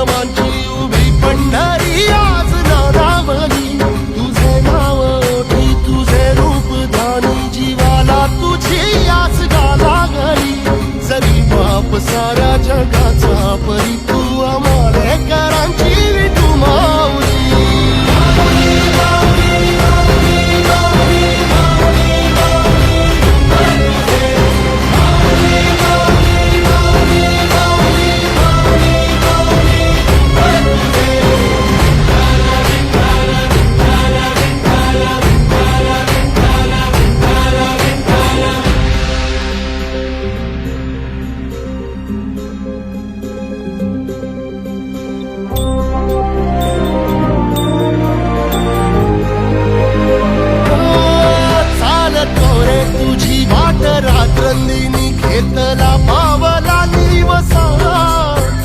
वैष्णवांची उभी पंढरी आज नादावली तुझे नाव ओठी तुझे रूप ध्यानी जीवाला तुझी आस लागली जरी बाप साऱ्या जगाचा परी तू आमालेकरांची विठू माऊली तुझी वाट रात्रंदिनी घेतला पावला निवसा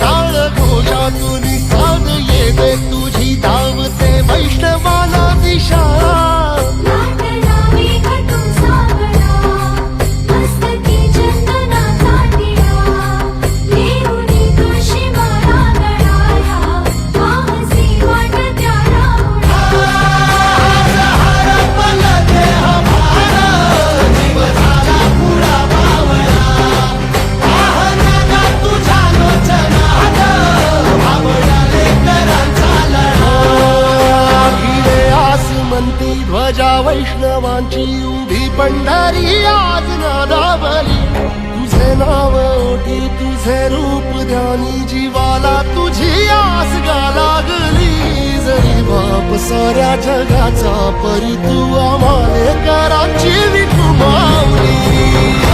टाळ घोषातून साध येते तुझी धावते वैष्णवाला दिशा ध्वजा वैष्णवांची उभी पंढरी आज नादावली तुझे नाव ओठी तुझे रूप ध्यानी जीवाला तुझी आस लागली जरी बाप साऱ्या जगाचा परी तू आमालेकरांची विठू माऊली